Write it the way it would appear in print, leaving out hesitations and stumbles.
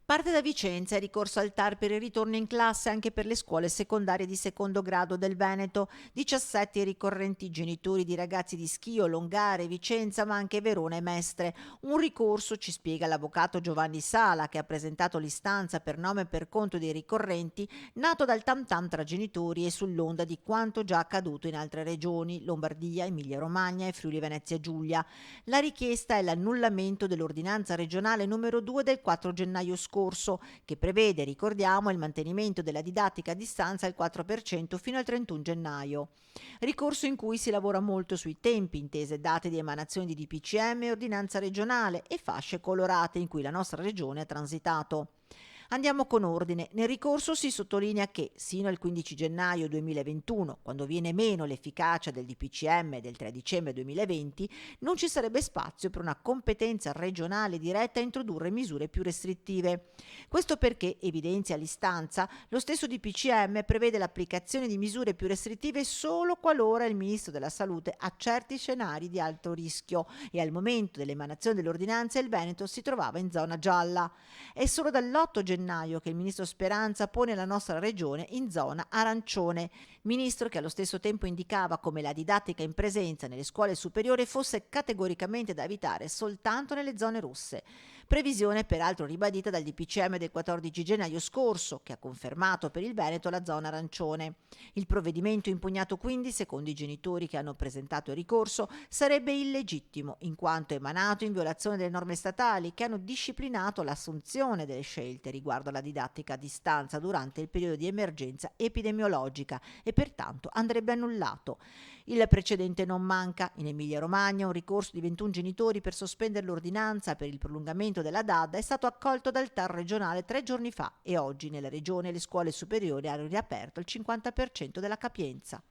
Parte da Vicenza e ricorso al TAR per il ritorno in classe anche per le scuole secondarie di secondo grado del Veneto. 17 i ricorrenti genitori di ragazzi di Schio, Longare, Vicenza, ma anche Verona e Mestre. Un ricorso, ci spiega l'avvocato Giovanni Sala, che ha presentato l'istanza per nome e per conto dei ricorrenti, nato dal tam tam tra genitori e sull'onda di quanto già accaduto in altre regioni, Lombardia, Emilia-Romagna e Friuli Venezia Giulia. La richiesta è l'annullamento dell'ordinanza regionale numero 2 del 4 gennaio scorso, che prevede, ricordiamo, il mantenimento della didattica a distanza al 4% fino al 31 gennaio. Ricorso in cui si lavora molto sui tempi, intese date di emanazione di DPCM e ordinanza regionale e fasce colorate in cui la nostra regione ha transitato. Andiamo con ordine. Nel ricorso si sottolinea che, sino al 15 gennaio 2021, quando viene meno l'efficacia del DPCM del 3 dicembre 2020, non ci sarebbe spazio per una competenza regionale diretta a introdurre misure più restrittive. Questo perché, evidenzia l'istanza, lo stesso DPCM prevede l'applicazione di misure più restrittive solo qualora il Ministro della Salute accerti scenari di alto rischio e al momento dell'emanazione dell'ordinanza il Veneto si trovava in zona gialla. È solo dall'8 gennaio che il ministro Speranza pone la nostra regione in zona arancione, ministro che allo stesso tempo indicava come la didattica in presenza nelle scuole superiori fosse categoricamente da evitare soltanto nelle zone rosse. Previsione peraltro ribadita dal DPCM del 14 gennaio scorso, che ha confermato per il Veneto la zona arancione. Il provvedimento impugnato quindi, secondo i genitori che hanno presentato il ricorso, sarebbe illegittimo, in quanto emanato in violazione delle norme statali che hanno disciplinato l'assunzione delle scelte riguardo alla didattica a distanza durante il periodo di emergenza epidemiologica e pertanto andrebbe annullato. Il precedente non manca. In Emilia-Romagna un ricorso di 21 genitori per sospendere l'ordinanza per il prolungamento della DAD è stato accolto dal TAR regionale 3 giorni fa e oggi nella regione le scuole superiori hanno riaperto il 50% della capienza.